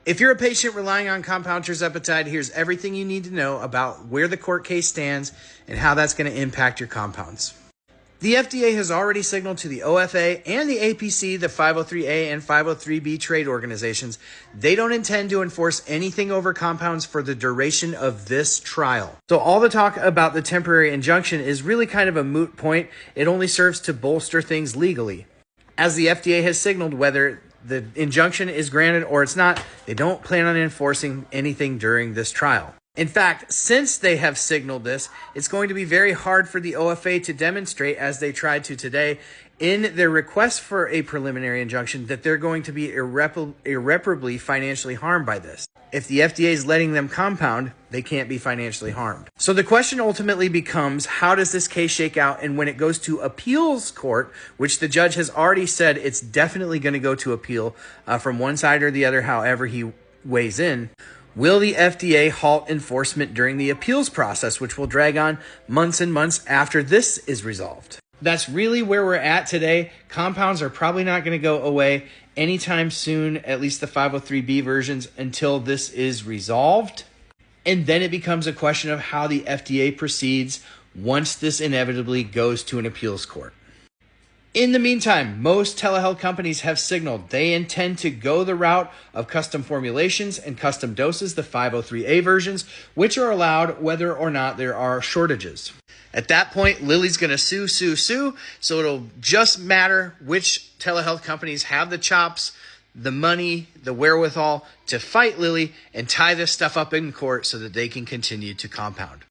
If you're a patient relying on compound tirzepatide, here's everything you need to know about where the court case stands and how that's going to impact your compounds. The FDA has already signaled to the OFA and the APC, the 503A and 503B trade organizations, they don't intend to enforce anything over compounds for the duration of this trial. So all the talk about the temporary injunction is really kind of a moot point. It only serves to bolster things legally. As the FDA has signaled, whether the injunction is granted or it's not, they don't plan on enforcing anything during this trial. In fact, since they have signaled this, it's going to be very hard for the OFA to demonstrate, as they tried to today, in their request for a preliminary injunction, that they're going to be irreparably financially harmed by this. If the FDA is letting them compound, they can't be financially harmed. So the question ultimately becomes, how does this case shake out? And when it goes to appeals court, which the judge has already said it's definitely going to go to appeal from one side or the other, however he weighs in, will the FDA halt enforcement during the appeals process, which will drag on months and months after this is resolved? That's really where we're at today. Compounds are probably not going to go away anytime soon, at least the 503B versions, until this is resolved. And then it becomes a question of how the FDA proceeds once this inevitably goes to an appeals court. In the meantime, most telehealth companies have signaled they intend to go the route of custom formulations and custom doses, the 503A versions, which are allowed whether or not there are shortages. At that point, Lilly's going to sue, so it'll just matter which telehealth companies have the chops, the money, the wherewithal to fight Lilly and tie this stuff up in court so that they can continue to compound.